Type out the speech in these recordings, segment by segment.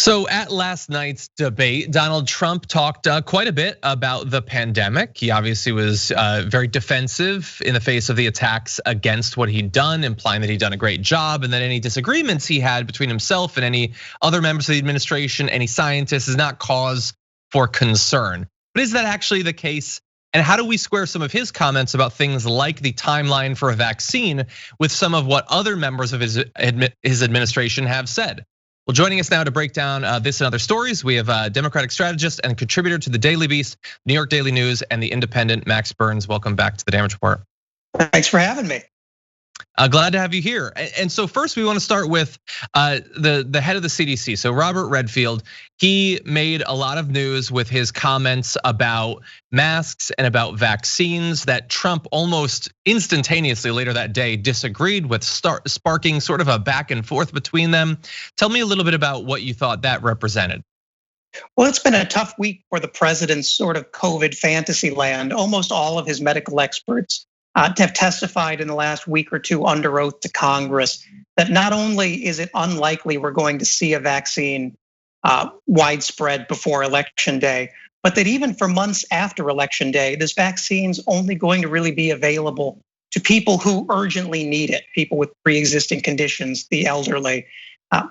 So at last night's debate, Donald Trump talked quite a bit about the pandemic. He obviously was very defensive in the face of the attacks against what he'd done, implying that he'd done a great job, and that any disagreements he had between himself and any other members of the administration, any scientists, is not cause for concern. But is that actually the case? And how do we square some of his comments about things like the timeline for a vaccine with some of what other members of his administration have said? Well, joining us now to break down this and other stories, we have a Democratic strategist and contributor to the Daily Beast, New York Daily News, and the Independent, Max Burns. Welcome back to the Damage Report. Thanks for having me. Glad to have you here. And so first we want to start with the head of the CDC. So Robert Redfield, he made a lot of news with his comments about masks and about vaccines that Trump almost instantaneously later that day disagreed with, sparking sort of a back and forth between them. Tell me a little bit about what you thought that represented. Well, it's been a tough week for the president's sort of COVID fantasy land. Almost all of his medical experts have testified in the last week or two under oath to Congress that not only is it unlikely we're going to see a vaccine widespread before Election Day, but that even for months after Election Day, this vaccine's only going to really be available to people who urgently need it, people with pre-existing conditions, the elderly.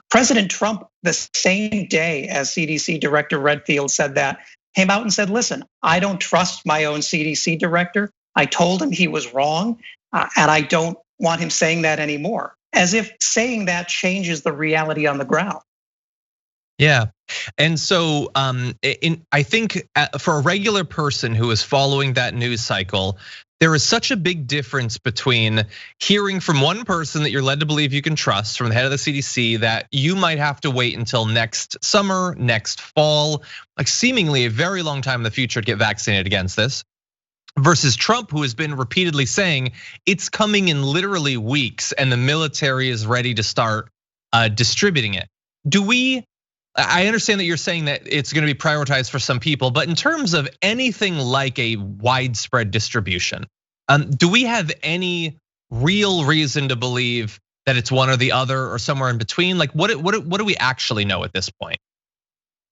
President Trump, the same day as CDC Director Redfield said that, came out and said, listen, I don't trust my own CDC director. I told him he was wrong, and I don't want him saying that anymore. As if saying that changes the reality on the ground. Yeah, and so I think for a regular person who is following that news cycle, there is such a big difference between hearing from one person that you're led to believe you can trust, from the head of the CDC, that you might have to wait until next summer, next fall, like seemingly a very long time in the future to get vaccinated against this, versus Trump, who has been repeatedly saying it's coming in literally weeks and the military is ready to start distributing it. I understand that you're saying that it's gonna be prioritized for some people, but in terms of anything like a widespread distribution, do we have any real reason to believe that it's one or the other or somewhere in between? Like what do we actually know at this point?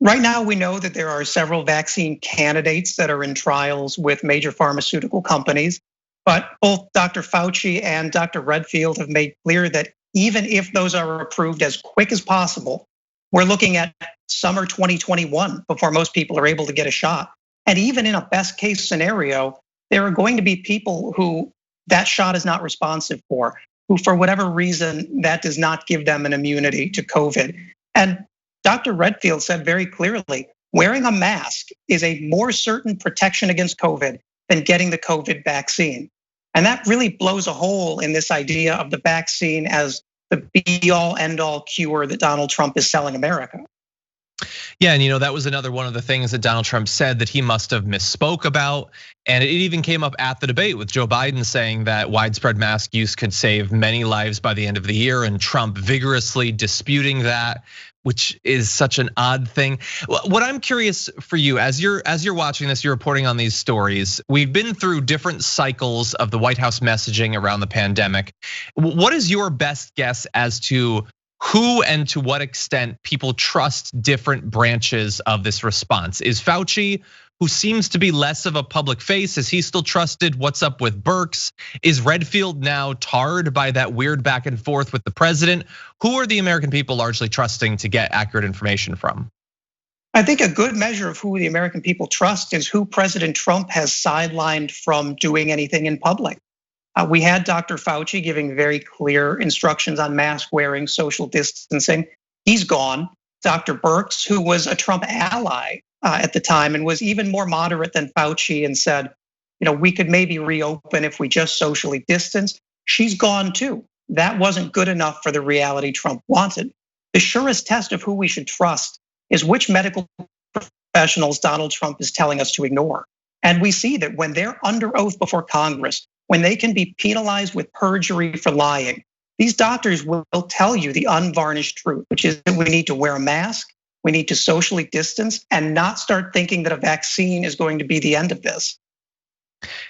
Right now, we know that there are several vaccine candidates that are in trials with major pharmaceutical companies, but both Dr. Fauci and Dr. Redfield have made clear that even if those are approved as quick as possible, we're looking at summer 2021 before most people are able to get a shot. And even in a best case scenario, there are going to be people who that shot is not responsive for, who for whatever reason, that does not give them an immunity to COVID. And Dr. Redfield said very clearly, wearing a mask is a more certain protection against COVID than getting the COVID vaccine. And that really blows a hole in this idea of the vaccine as the be-all, end-all cure that Donald Trump is selling America. Yeah, and that was another one of the things that Donald Trump said that he must have misspoke about. And it even came up at the debate with Joe Biden saying that widespread mask use could save many lives by the end of the year, and Trump vigorously disputing that, which is such an odd thing. What I'm curious for you, as you're watching this, you're reporting on these stories. We've been through different cycles of the White House messaging around the pandemic. What is your best guess as to who and to what extent people trust different branches of this response? Is Fauci, who seems to be less of a public face, is he still trusted? What's up with Birx? Is Redfield now tarred by that weird back and forth with the president? Who are the American people largely trusting to get accurate information from? I think a good measure of who the American people trust is who President Trump has sidelined from doing anything in public. We had Dr. Fauci giving very clear instructions on mask wearing, social distancing. He's gone. Dr. Birx, who was a Trump ally at the time and was even more moderate than Fauci and said, we could maybe reopen if we just socially distance. She's gone too. That wasn't good enough for the reality Trump wanted. The surest test of who we should trust is which medical professionals Donald Trump is telling us to ignore. And we see that when they're under oath before Congress, when they can be penalized with perjury for lying, these doctors will tell you the unvarnished truth, which is that we need to wear a mask, we need to socially distance, and not start thinking that a vaccine is going to be the end of this.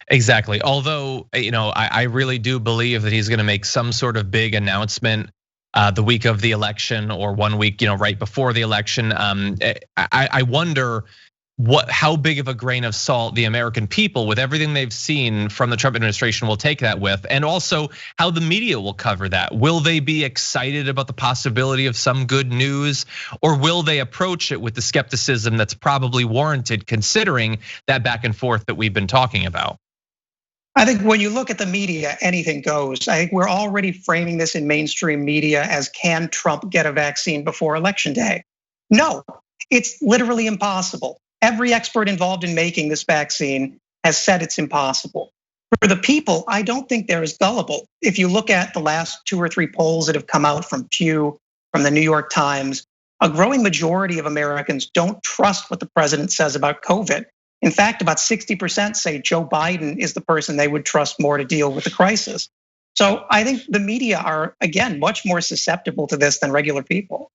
Exactly. Although, I really do believe that he's going to make some sort of big announcement the week of the election or 1 week, right before the election. I wonder how big of a grain of salt the American people, with everything they've seen from the Trump administration, will take that with, and also how the media will cover that. Will they be excited about the possibility of some good news, or will they approach it with the skepticism that's probably warranted, considering that back and forth that we've been talking about? I think when you look at the media, anything goes. I think we're already framing this in mainstream media as, can Trump get a vaccine before election day? No, it's literally impossible. Every expert involved in making this vaccine has said it's impossible. For the people, I don't think they're as gullible. If you look at the last 2 or 3 polls that have come out from Pew, from the New York Times, a growing majority of Americans don't trust what the president says about COVID. In fact, about 60% say Joe Biden is the person they would trust more to deal with the crisis. So I think the media are, again, much more susceptible to this than regular people.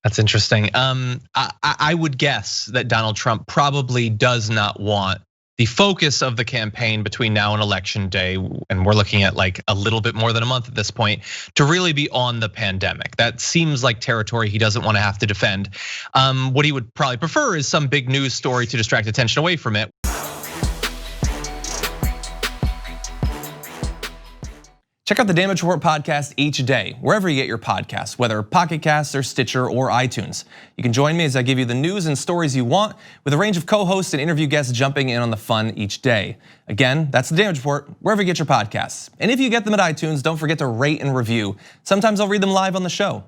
That's interesting. I would guess that Donald Trump probably does not want the focus of the campaign between now and election day, and we're looking at like a little bit more than a month at this point, to really be on the pandemic. That seems like territory he doesn't want to have to defend. What he would probably prefer is some big news story to distract attention away from it. Check out the Damage Report podcast each day, wherever you get your podcasts, whether Pocket Casts or Stitcher or iTunes. You can join me as I give you the news and stories you want, with a range of co-hosts and interview guests jumping in on the fun each day. Again, that's the Damage Report, wherever you get your podcasts. And if you get them at iTunes, don't forget to rate and review. Sometimes I'll read them live on the show.